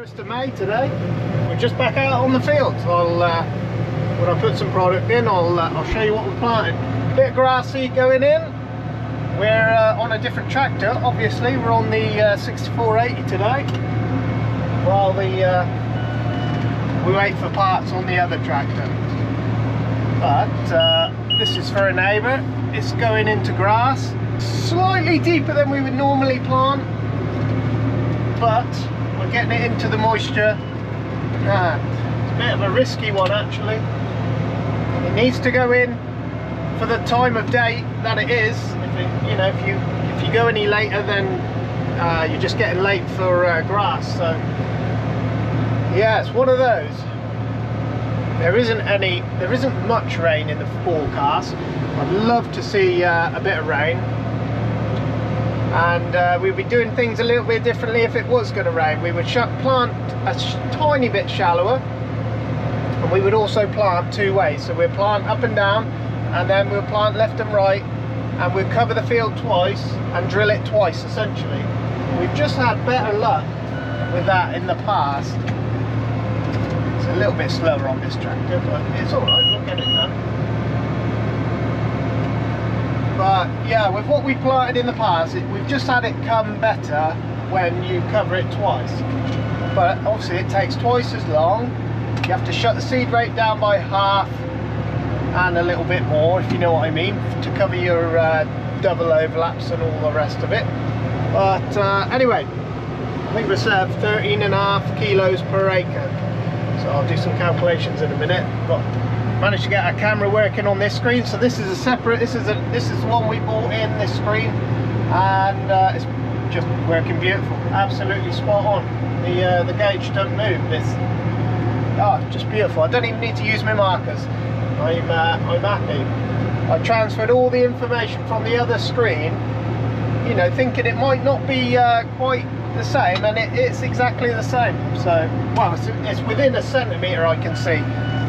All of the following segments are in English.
1st of May today. We're just back out on the fields. When I put some product in, I'll show you what we're planting. Bit of grass seed going in. We're on a different tractor, obviously. We're on the 6480 today, while we wait for parts on the other tractor. But this is for a neighbour. It's going into grass, slightly deeper than we would normally plant, but we're getting it into the moisture. It's a bit of a risky one, actually. It needs to go in for the time of day that it is. If you go any later, then you're just getting late for grass. So yeah, it's one of those. There isn't much rain in the forecast. I'd love to see a bit of rain, and we'd be doing things a little bit differently if it was going to rain. We would plant a tiny bit shallower, and we would also plant two ways. So we'll plant up and down, and then we'll plant left and right, and we'll cover the field twice and drill it twice, essentially. We've just had better luck with that in the past. It's a little bit slower on this tractor, but it's alright, we'll get it done. But yeah, with what we planted in the past, we've just had it come better when you cover it twice. But obviously it takes twice as long. You have to shut the seed rate down by half and a little bit more, if you know what I mean, to cover your double overlaps and all the rest of it. But anyway, I think we're set up 13.5 kilos per acre. So I'll do some calculations in a minute. But managed to get our camera working on this screen. So this is a separate. This is the one we bought in, this screen, and it's just working beautiful. Absolutely spot on. The gauge don't move. Just beautiful. I don't even need to use my markers. I'm happy. I transferred all the information from the other screen, thinking it might not be quite the same, and it's exactly the same. So, well, it's within a centimetre I can see,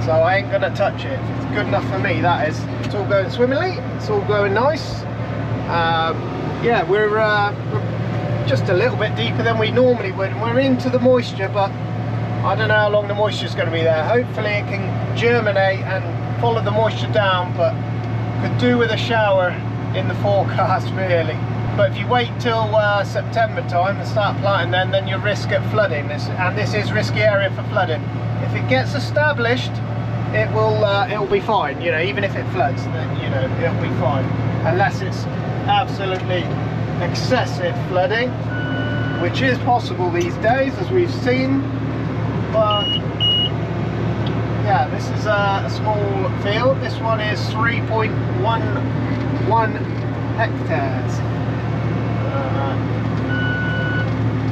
so I ain't gonna touch it. It's good enough for me, that is. It's all going swimmingly, it's all going nice. Yeah, we're just a little bit deeper than we normally would, and we're into the moisture, but I don't know how long the moisture's going to be there. Hopefully it can germinate and follow the moisture down, but could do with a shower in the forecast, really. But if you wait till September time and start planting, then you risk at flooding. This is risky area for flooding. If it gets established, it'll be fine. Even if it floods, then it'll be fine, unless it's absolutely excessive flooding, which is possible these days, as we've seen. But yeah, this is a small field. This one is 3.11 hectares.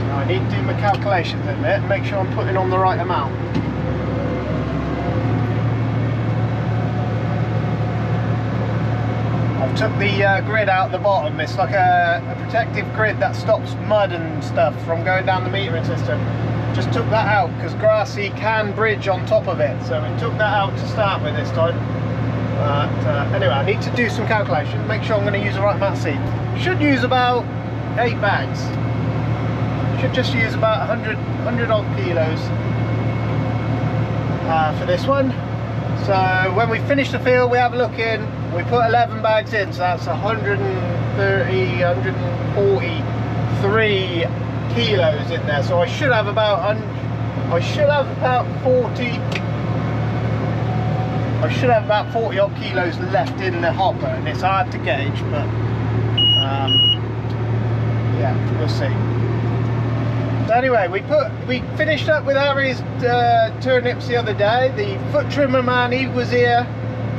I need to do my calculations in a bit, make sure I'm putting on the right amount. I've took the grid out the bottom. It's like a protective grid that stops mud and stuff from going down the metering system. Just took that out because grassy can bridge on top of it, so we took that out to start with this time. But anyway, I need to do some calculations, make sure I'm going to use the right amount of seed. Should use about 8 bags. Should just use about 100 odd kilos for this one. So when we finish the field, we have a look in, we put 11 bags in, so that's 143 kilos in there. So I should have about 40 odd kilos left in the hopper, and it's hard to gauge, but yeah, we'll see. So anyway, we finished up with Harry's turnips the other day. The foot trimmer man, he was here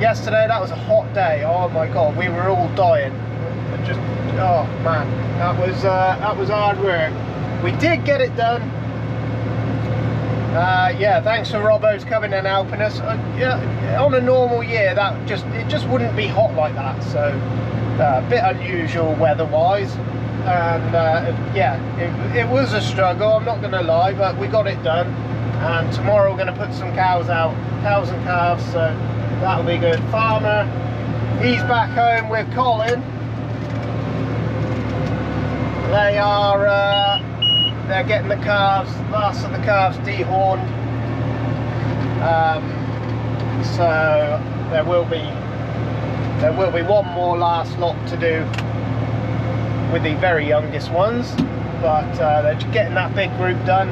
yesterday. That was a hot day. Oh my god, we were all dying. Just, oh man, that was hard work. We did get it done. Yeah, thanks for Robbo's coming and helping us. Yeah, on a normal year, it just wouldn't be hot like that. So a bit unusual weather-wise. And yeah, it was a struggle, I'm not going to lie, but we got it done. And tomorrow we're going to put some cows out, cows and calves, so that'll be good. Farmer, he's back home with Colin. They are they're getting the calves, last of the calves dehorned. So there will be one more last lot to do with the very youngest ones, but they're just getting that big group done.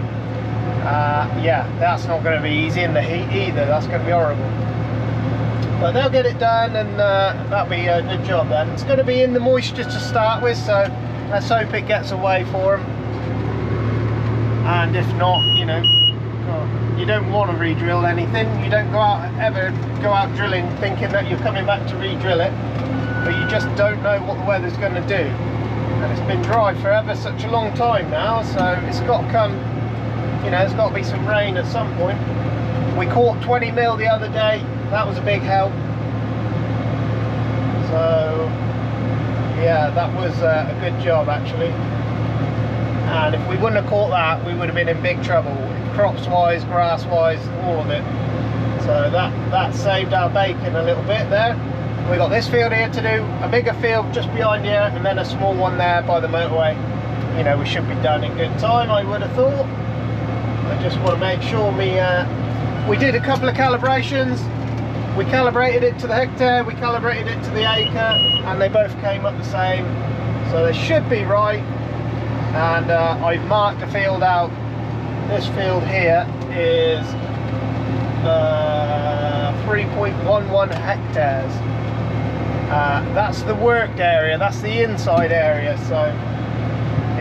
Yeah, that's not going to be easy in the heat either. That's going to be horrible. But they'll get it done, and that'll be a good job then. It's going to be in the moisture to start with, so let's hope it gets away for them. And if not, you know, you don't want to re-drill anything. You don't ever go out drilling thinking that you're coming back to re-drill it, but you just don't know what the weather's going to do. And it's been dry for ever such a long time now, so it's got to come, you know, there's got to be some rain at some point. We caught 20 mil the other day. That was a big help. So yeah, that was a good job actually. And if we wouldn't have caught that, we would have been in big trouble, crops wise, grass wise, all of it. So that saved our bacon a little bit there. We got this field here to do, a bigger field just behind here, and then a small one there by the motorway. You know, we should be done in good time, I would have thought. I just want to make sure we did a couple of calibrations. We calibrated it to the hectare, we calibrated it to the acre, and they both came up the same. So they should be right. And I've marked the field out. This field here is 3.11 hectares. That's the worked area, that's the inside area, so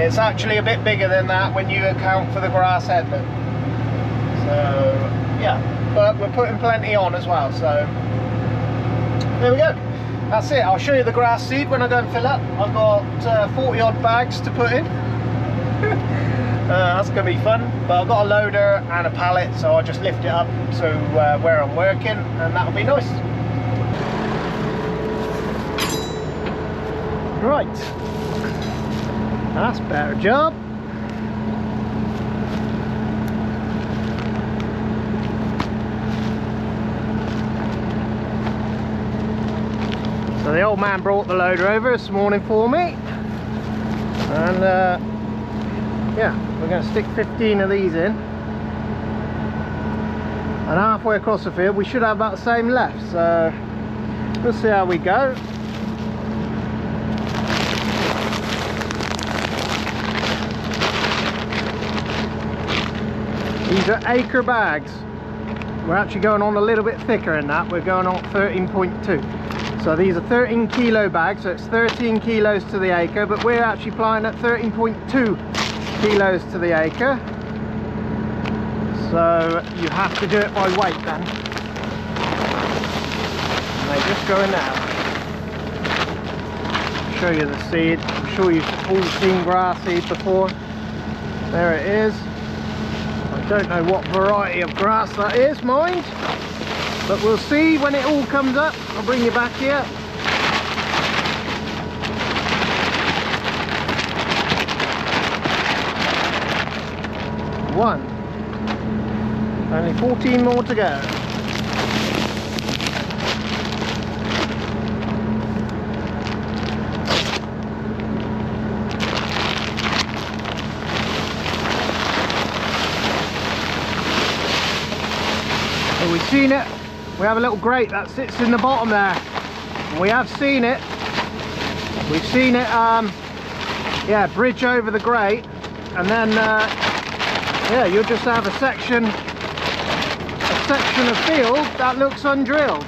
it's actually a bit bigger than that when you account for the grass headland. So yeah, but we're putting plenty on as well, so there we go. That's it. I'll show you the grass seed when I go and fill up. I've got 40 odd bags to put in. That's gonna be fun, but I've got a loader and a pallet, so I'll just lift it up to where I'm working, and that'll be nice. Right, that's a better job. So the old man brought the loader over this morning for me, and yeah, we're going to stick 15 of these in, and halfway across the field we should have about the same left, so we'll see how we go. These are acre bags. We're actually going on a little bit thicker than that. We're going on 13.2. So these are 13 kilo bags, so it's 13 kilos to the acre, but we're actually applying at 13.2 kilos to the acre. So you have to do it by weight then. And they just go in there. I'll show you the seed. I'm sure you've all seen grass seed before. There it is. I don't know what variety of grass that is, mind, but we'll see when it all comes up. I'll bring you back here. One. Only 14 more to go. So we've seen it. We have a little grate that sits in the bottom there. And we have seen it. We've seen it, yeah, bridge over the grate, and then, yeah, you'll just have a section of field that looks undrilled,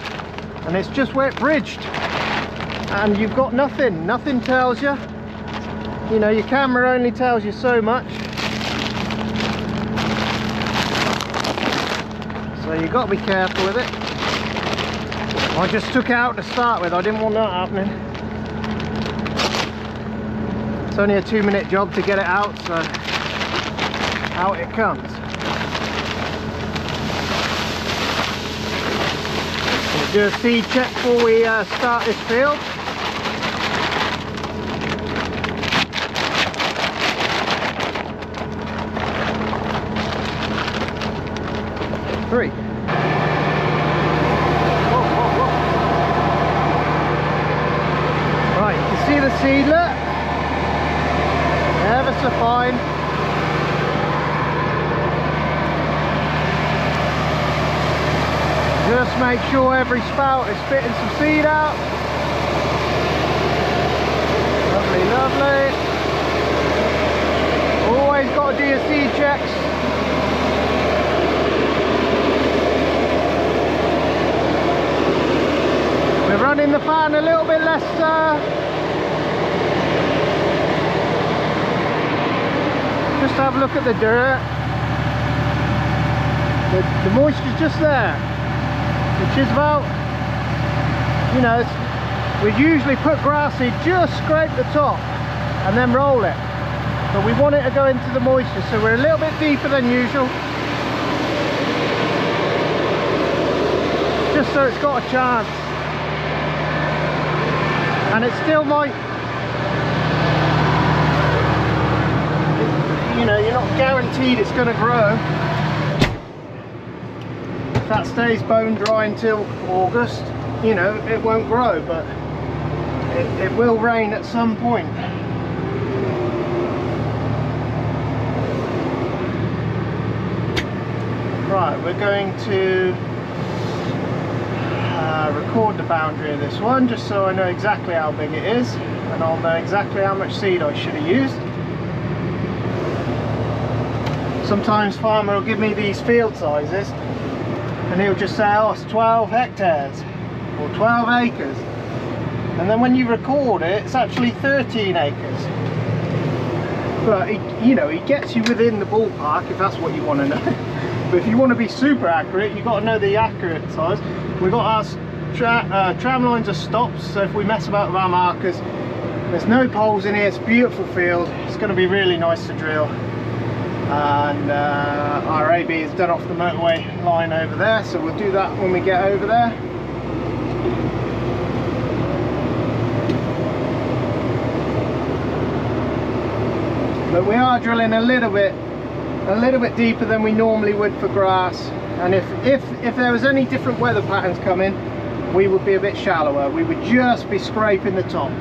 and it's just where it bridged, and you've got nothing. Nothing tells you. You know, your camera only tells you so much. So you've got to be careful with it. I just took it out to start with. I didn't want that happening. It's only a 2-minute job to get it out, so out it comes. We'll do a seed check before we start this field. Three. Right, you can see the seedler, ever so fine. Just make sure every spout is spitting some seed out. Lovely, lovely. Always got to do your seed checks. We're running the fan a little bit less. Just have a look at the dirt. The moisture's just there, which is about, you know, we usually put grass seed, just scrape the top and then roll it, but we want it to go into the moisture, so we're a little bit deeper than usual, just so it's got a chance. And it still might, you know, you're not guaranteed it's going to grow. If that stays bone dry until August, you know, it won't grow, but it will rain at some point. Right, we're going to record the boundary of this one, just so I know exactly how big it is, and I'll know exactly how much seed I should have used. Sometimes farmer will give me these field sizes, and he'll just say, oh, it's 12 hectares or 12 acres, and then when you record it, it's actually 13 acres. But he, you know, he gets you within the ballpark if that's what you want to know. But if you want to be super accurate, you've got to know the accurate size. We've got our tram lines are stopped, so if we mess about with our markers, there's no poles in here. It's a beautiful field. It's going to be really nice to drill. And our AB is done off the motorway line over there, so we'll do that when we get over there. But we are drilling a little bit deeper than we normally would for grass, and if there was any different weather patterns coming, we would be a bit shallower. We would just be scraping the top,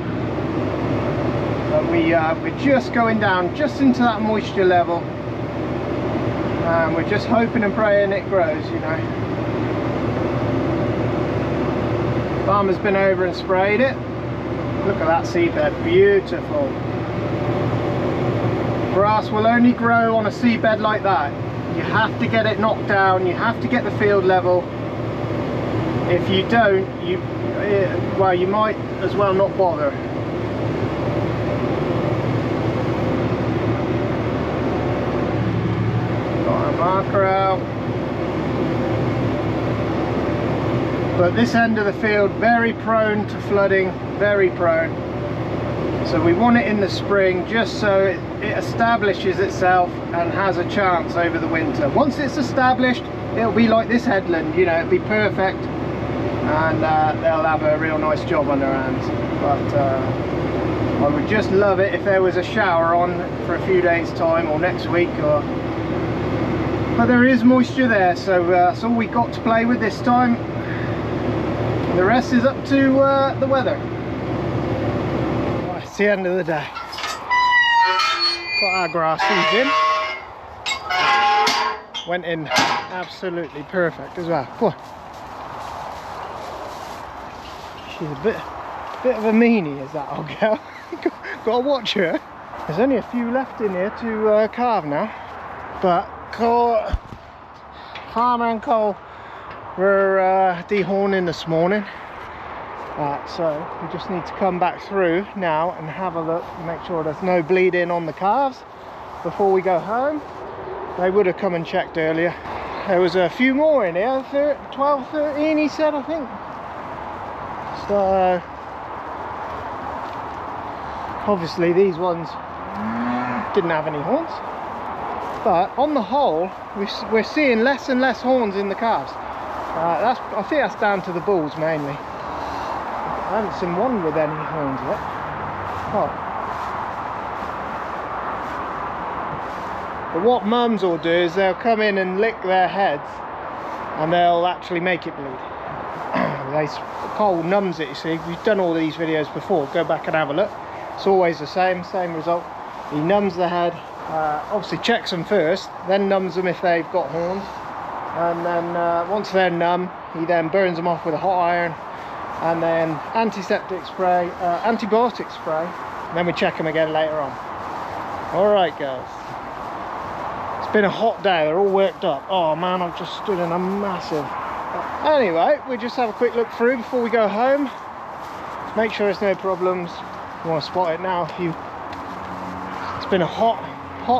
but we're just going down just into that moisture level. We're just hoping and praying it grows, you know. Farmer's been over and sprayed it. Look at that seedbed, beautiful. Grass will only grow on a seedbed like that. You have to get it knocked down, you have to get the field level. If you don't, well, you might as well not bother. Marker out, but this end of the field very prone to flooding, very prone, so we want it in the spring just so it establishes itself and has a chance over the winter. Once it's established, it'll be like this headland, you know, it'll be perfect, and they'll have a real nice job on their hands. But I would just love it if there was a shower on for a few days time, or next week, or but there is moisture there, so that's all we got to play with this time. The rest is up to the weather. Right, it's the end of the day. Got our grass seeds in. Went in absolutely perfect as well. Go on. She's a bit of a meanie, is that old girl? Got to watch her. There's only a few left in here to carve now, but Farmer and Cole were dehorning this morning, so we just need to come back through now and have a look and make sure there's no bleeding on the calves before we go home. They would have come and checked earlier. There was a few more in here, 12, 13 he said, I think. So obviously these ones didn't have any horns. But on the whole, we're seeing less and less horns in the calves. I think that's down to the bulls mainly. I haven't seen one with any horns yet. Oh. But what mums will do is they'll come in and lick their heads, and they'll actually make it bleed. Cole numbs it, you see. We've done all these videos before. Go back and have a look. It's always the same result. He numbs the head. Obviously checks them first, then numbs them if they've got horns, and then once they're numb, he then burns them off with a hot iron, and then antiseptic spray, antibiotic spray, and then we check them again later on. All right, girls. It's been a hot day. They're all worked up. Oh man, I've just stood in a massive. Anyway, we just have a quick look through before we go home. Make sure there's no problems. You want to spot it now. It's been a hot,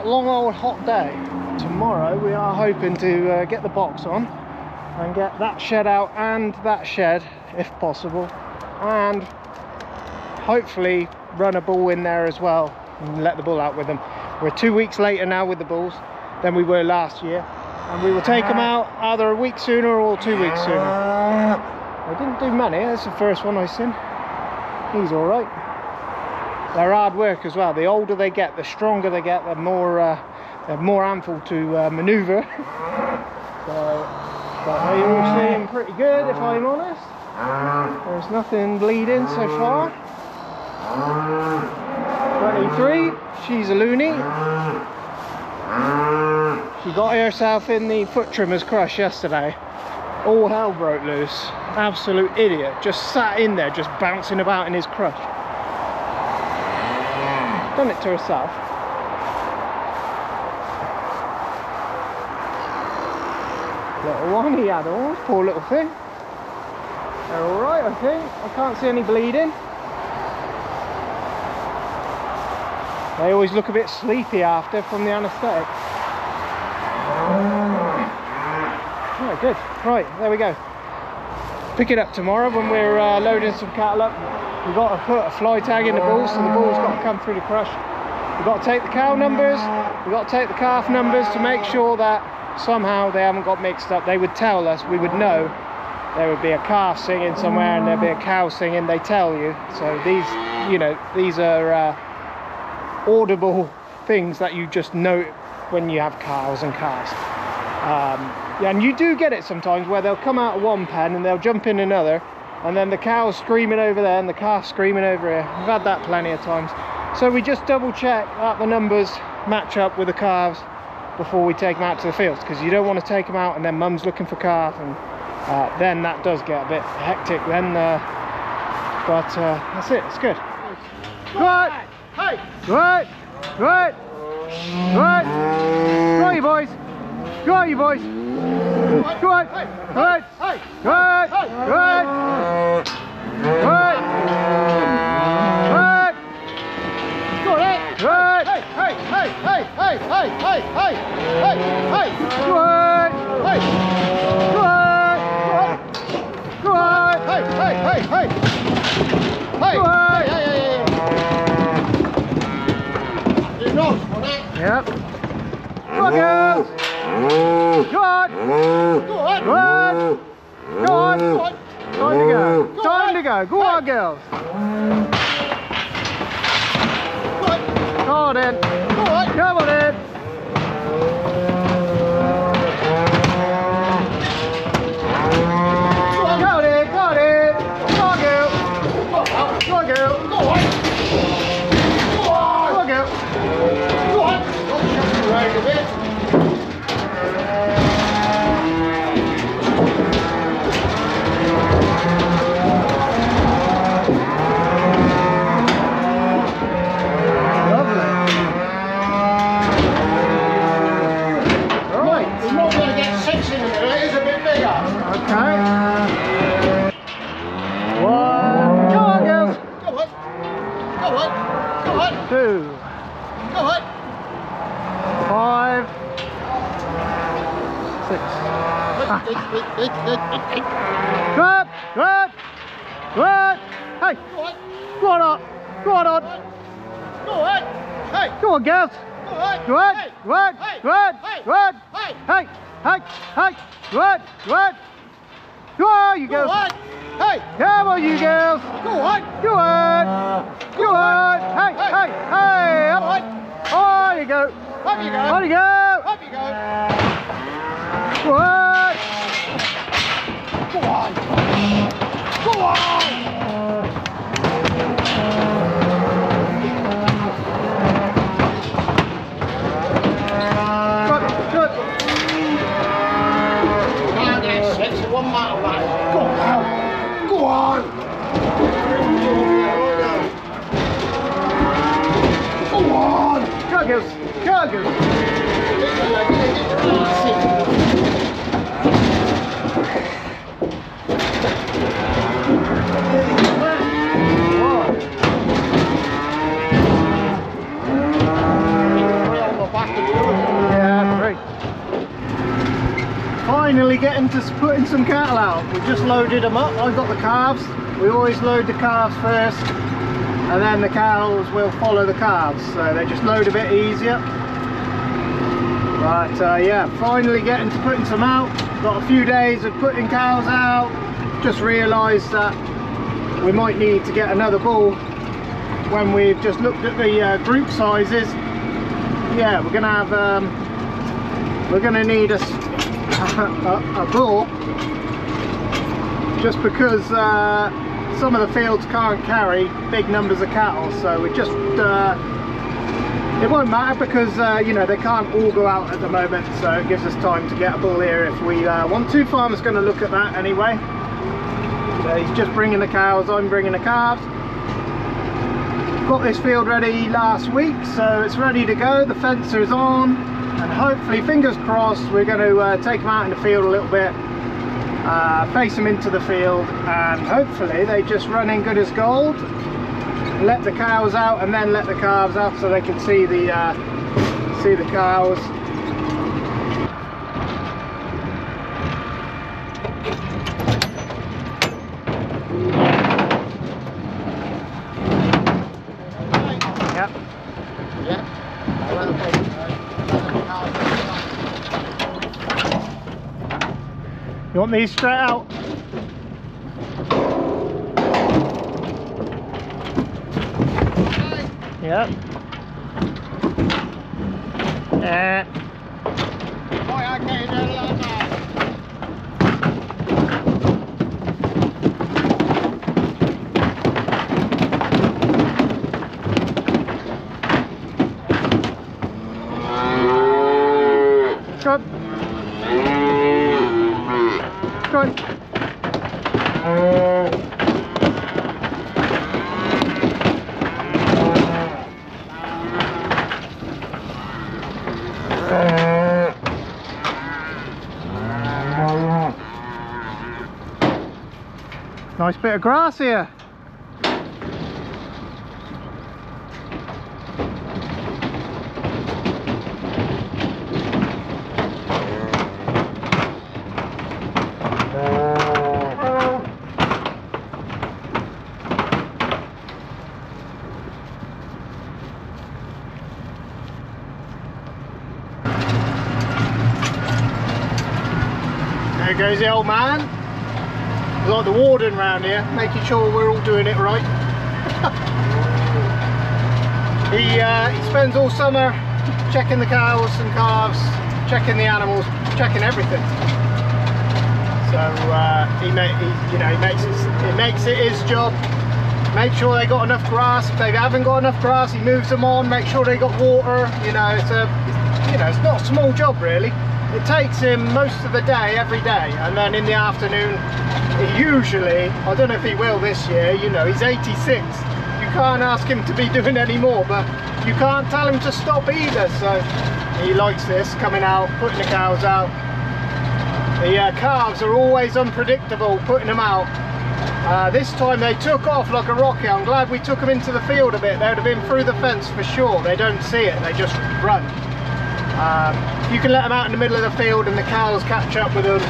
long old hot day. Tomorrow we are hoping to get the box on and get that shed out and that shed if possible, and hopefully run a bull in there as well and let the bull out with them. We're 2 weeks later now with the bulls than we were last year, and we will take them out either a week sooner or 2 weeks sooner. I didn't do many. That's the first one I seen. He's all right. They're hard work as well. The older they get, the stronger they get, they're more handful to maneuver. So, but they all seem pretty good, if I'm honest. There's nothing bleeding so far. 23, she's a loony. She got herself in the foot trimmer's crush yesterday. All hell broke loose. Absolute idiot. Just sat in there, just bouncing about in his crush. Done it to herself. Little one, he had all. Poor little thing. They're alright, I think. I can't see any bleeding. They always look a bit sleepy after from the anaesthetic. Oh, good. Right, there we go. Pick it up tomorrow when we're loading some cattle up. We've got to put a fly tag in the bulls, so the bulls got to come through the crush. We've got to take the cow numbers, we've got to take the calf numbers to make sure that somehow they haven't got mixed up. They would tell us, we would know. There would be a calf singing somewhere and there'd be a cow singing, they tell you. So these, you know, these are audible things that you just note when you have cows and calves. Yeah, and you do get it sometimes where they'll come out of one pen and they'll jump in another, and then the cow's screaming over there and the calf's screaming over here. We've had that plenty of times. So we just double check that the numbers match up with the calves before we take them out to the fields, because you don't want to take them out and then mum's looking for calf, and then that does get a bit hectic then. But that's it, it's good. Good! Hey! Good! Good! Good! Go on, you boys! Go on, you boys! Go on! Good! Good! Good! Good! Good! Good! Go on, hey! Good! Hey! Hey! Hey! Hey! Hey! Hey! Hey! Hey! Hey! Hey! Good! Hey! Good! Go on! Hey! Hey! Hey! Hey! Hey! Good! Hey! Hey! Hey! You're on it. Yep. Go on, girls! Go on! Go on! Go on! Go on! Go on! Time to go! Time to go! Go on, girls! Go on! Go on in! Go on! Come on in! Go on! Go on in! Go on in! Go on, girl! Go on, girl! Go on! Go on! Go on, girl! Go on! Don't shut you around a bit. Good, good, good. Hey, go on, go on. Go on. Hey, go on, girls. Good, good, good, good. Hey, hey, hey, good, good. Go on, you girls. Hey, come on, you girls. Go on, go on, go on. Hey, hey, hey, up. On you go. Up you go. On you go. Up you go. Go on. Go on! Go on! Good, good. one mile, mate. Go on now. Go on. Go on. Cuggers. Cuggers. Finally getting to putting some cattle out. We just loaded them up. I got the calves. We always load the calves first and then the cows will follow the calves, so they just load a bit easier. But yeah, finally getting to putting some out. Got a few days of putting cows out. Just realised that we might need to get another bull when we've just looked at the group sizes. Yeah, we're gonna have we're gonna need a bull, just because some of the fields can't carry big numbers of cattle, so we just it won't matter because you know, they can't all go out at the moment, so it gives us time to get a bull here if we want to. Farmer's going to look at that anyway. So he's just bringing the cows, I'm bringing the calves. Got this field ready last week, so it's ready to go. The fencer's on, and hopefully, fingers crossed, we're going to take them out in the field a little bit, face them into the field, and hopefully they just run in good as gold. Let the cows out and then let the calves out so they can see the cows. Yep. Yeah. You want these straight out? Yep. Good. Good. Nice bit of grass here. There goes the old man. Like the warden round here, making sure we're all doing it right. He spends all summer checking the cows and calves, checking the animals, checking everything. So he makes it his job. Make sure they got enough grass. If they haven't got enough grass, he moves them on. Make sure they got water. You know, it's not a small job really. It takes him most of the day, every day, and then in the afternoon, usually, I don't know if he will this year, you know, he's 86. You can't ask him to be doing any more, but you can't tell him to stop either, so he likes this, coming out, putting the cows out. The calves are always unpredictable, putting them out. This time they took off like a rocket. I'm glad we took them into the field a bit. They would have been through the fence for sure. They don't see it, they just run. You can let them out in the middle of the field and the cows catch up with them.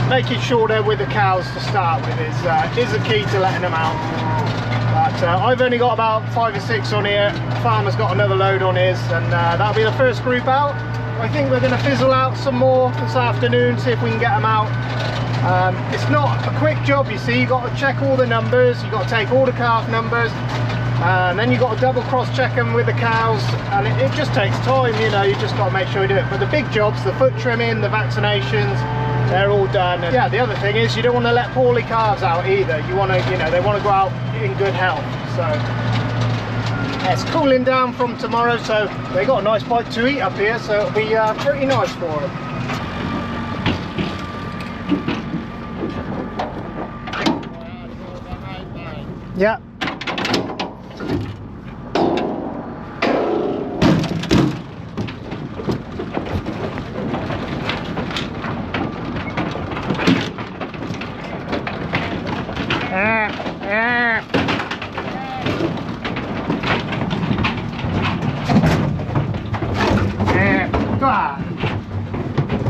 Making sure they're with the cows to start with is the key to letting them out. But I've only got about 5 or 6 on here. The farmer's got another load on his, and that'll be the first group out. I think we're going to fizzle out some more this afternoon, see if we can get them out. It's not a quick job, you see. You've got to check all the numbers, you've got to take all the calf numbers, and then you've got to double cross check them with the cows, and it just takes time, you know. You just got to make sure you do it. But the big jobs, the foot trimming, the vaccinations, they're all done. And yeah, the other thing is you don't want to let poorly calves out either. You want to, you know, they want to go out in good health. So yeah, it's cooling down from tomorrow, so they got a nice bite to eat up here, so it'll be pretty nice for them. Yeah.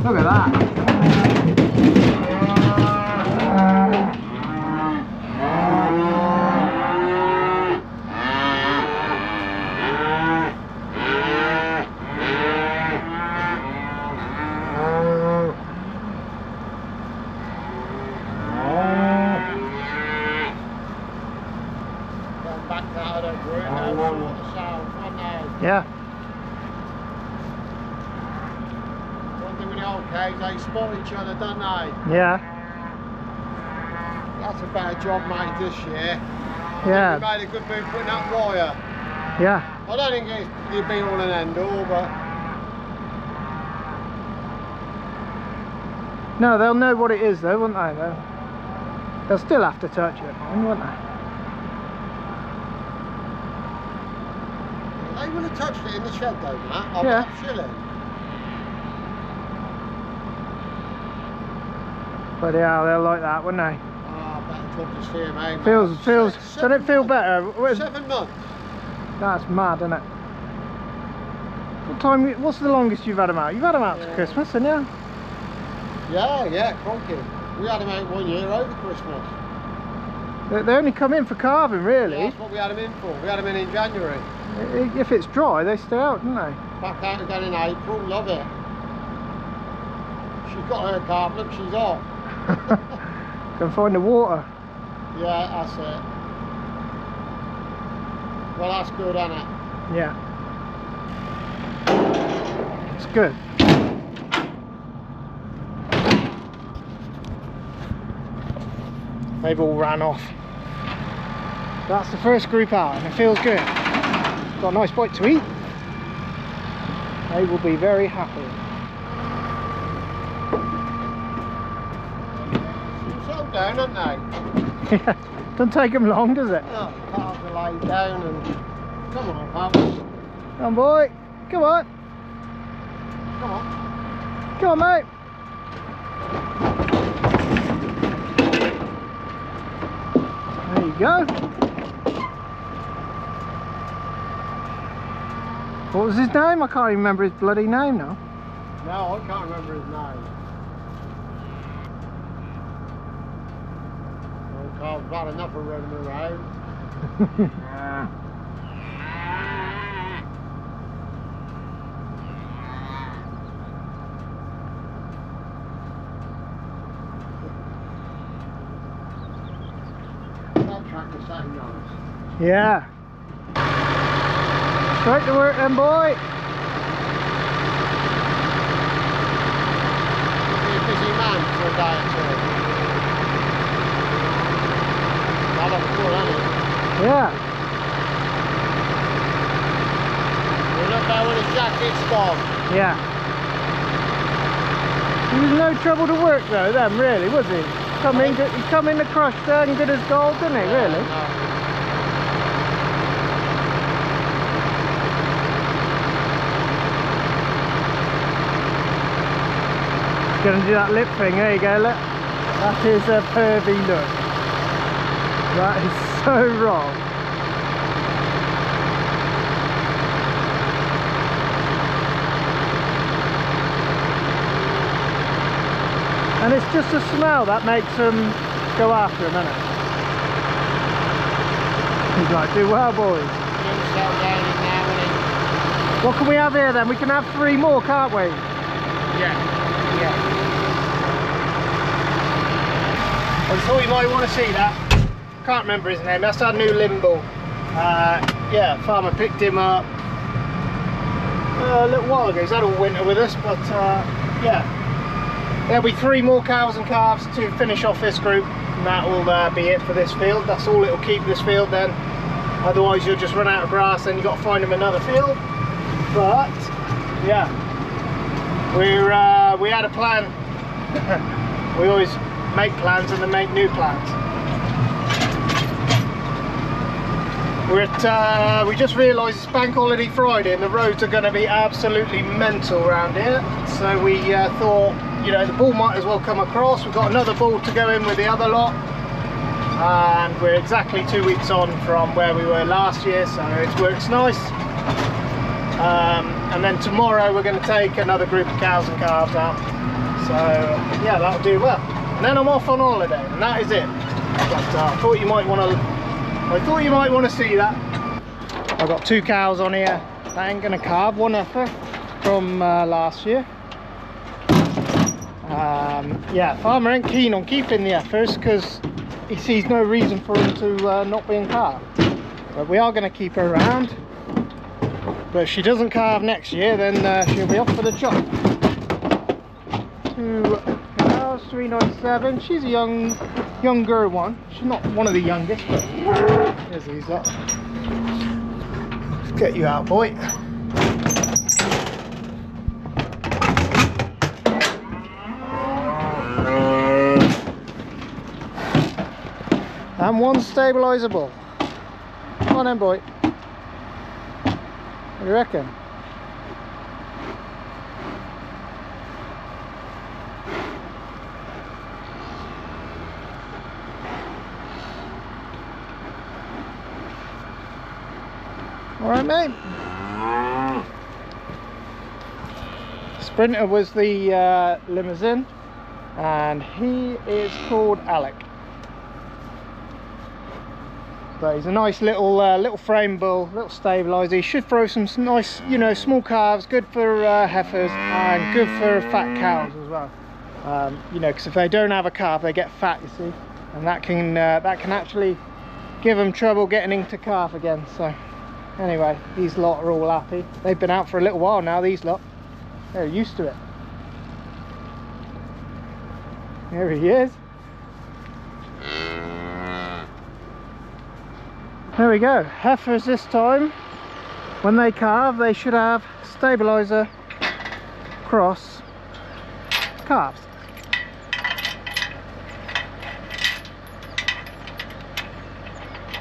Look at that. Back out of the room, the sound, one now. Yeah. One thing with the old caves, they spot each other, don't they? Yeah. That's a better job made this year. Yeah. We made a good move putting that wire. Yeah. I don't think it's the be all and end all, but No, they'll know what it is though, won't they? They'll still have to touch it, won't they? they would have touched it in the shed though, Matt. I'm Yeah. chilling. But yeah, they'll like that, wouldn't they? Oh, better talk to see him, eh? Feels. Doesn't it feel better? 7 months. That's mad, isn't it? What time? What's the longest you've had them out? You've had them out to Christmas, haven't you? Yeah, crikey. We had him out 1 year over Christmas. They only come in for carving, really. Yeah, that's what we had him in for. We had him in January. If it's dry, they stay out, don't they? Back out again in April, love it. She's got her carp, look, she's off. Can find the water. Yeah, that's it. Well, that's good, isn't it? Yeah. It's good. They've all ran off. That's the first group out and it feels good. Got a nice bite to eat. They will be very happy. So down, aren't they? Yeah. Doesn't take them long, does it? Oh, calves are laid down and... Come on, Pabs. Come on, boy. Come on. Come on. Come on, mate. There you go. What was his name? I can't even remember his bloody name now. No, I can't remember his name. Oh, calves bad enough of running around. That track is so nice. Yeah. Straight to work then, boy. You'll be a busy man for a day or two. I'll have a full, hasn't it? Yeah. We're not there when his jacket's gone. Yeah. He was no trouble to work though, then, really, was he? He come in the crush there and did his gold, didn't he, really? No. Gonna do that lip thing, there you go, look. That is a pervy look. That is so wrong. And it's just the smell that makes them go after him, isn't it? He's like, do well, boys. He'll settle down in now and What can we have here then? We can have 3 more, can't we? yeah. I thought you might want to see that. Can't remember his name. That's our new Limble. Yeah, farmer picked him up a little while ago. He's had all winter with us, but yeah. There'll be 3 more cows and calves to finish off this group, and that will be it for this field. That's all it'll keep this field then. Otherwise you'll just run out of grass and you've got to find them another field. But yeah, we had a plan. We always make plans and then make new plans. We just realised it's Bank Holiday Friday and the roads are going to be absolutely mental around here. So we thought, you know, the bull might as well come across. We've got another bull to go in with the other lot. And we're exactly 2 weeks on from where we were last year, so it works nice. And then tomorrow we're going to take another group of cows and calves out. So yeah, that'll do well. And then I'm off on holiday, and that is it. But I thought you might want to see that. I've got 2 cows on here that ain't going to calve, 1 heifer from last year. Yeah, farmer ain't keen on keeping the heifers because he sees no reason for them to not being calved. But we are going to keep her around. But if she doesn't calve next year, then she'll be off for the chop. 2 cows, 397. She's a younger one. She's not one of the youngest, but here's these lot. Let's get you out, boy. And 1 stabilisable. Come on then, boy. What do you reckon? All right, mate. Sprinter was the limousine, and he is called Alec. But he's a nice little frame bull, little stabiliser. He should throw some nice, you know, small calves, good for heifers and good for fat cows as well. You know, because if they don't have a calf, they get fat, you see, and that can actually give them trouble getting into calf again. So anyway, these lot are all happy. They've been out for a little while now. These lot, they're used to it. There he is. There we go. Heifers this time, when they calve, they should have stabiliser cross calves.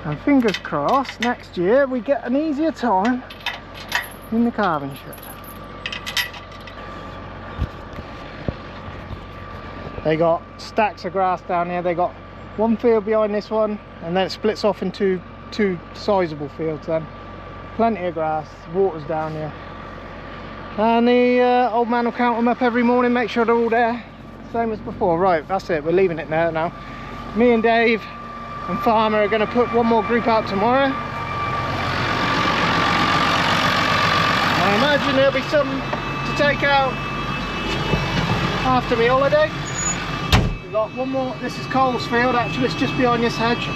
And fingers crossed, next year we get an easier time in the calving shed. They got stacks of grass down here. They got 1 field behind this one, and then it splits off into 2 sizable fields then. Plenty of grass, water's down here. And the old man will count them up every morning, make sure they're all there, same as before. Right, that's it, we're leaving it there now. Me and Dave and Farmer are going to put 1 more group out tomorrow. I imagine there'll be some to take out after my holiday. We've got 1 more, this is Cole's field actually, it's just behind this hedge.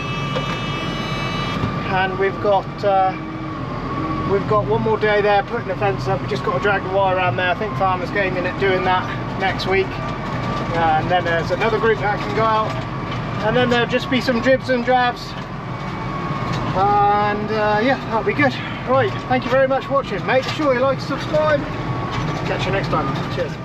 And we've got 1 more day there putting the fence up. We've just got to drag the wire around there. I think Farmer's gaming at doing that next week. And then there's another group that can go out. And then there'll just be some dribs and drabs. And yeah, that'll be good. Right, thank you very much for watching. Make sure you like, subscribe. Catch you next time. Cheers.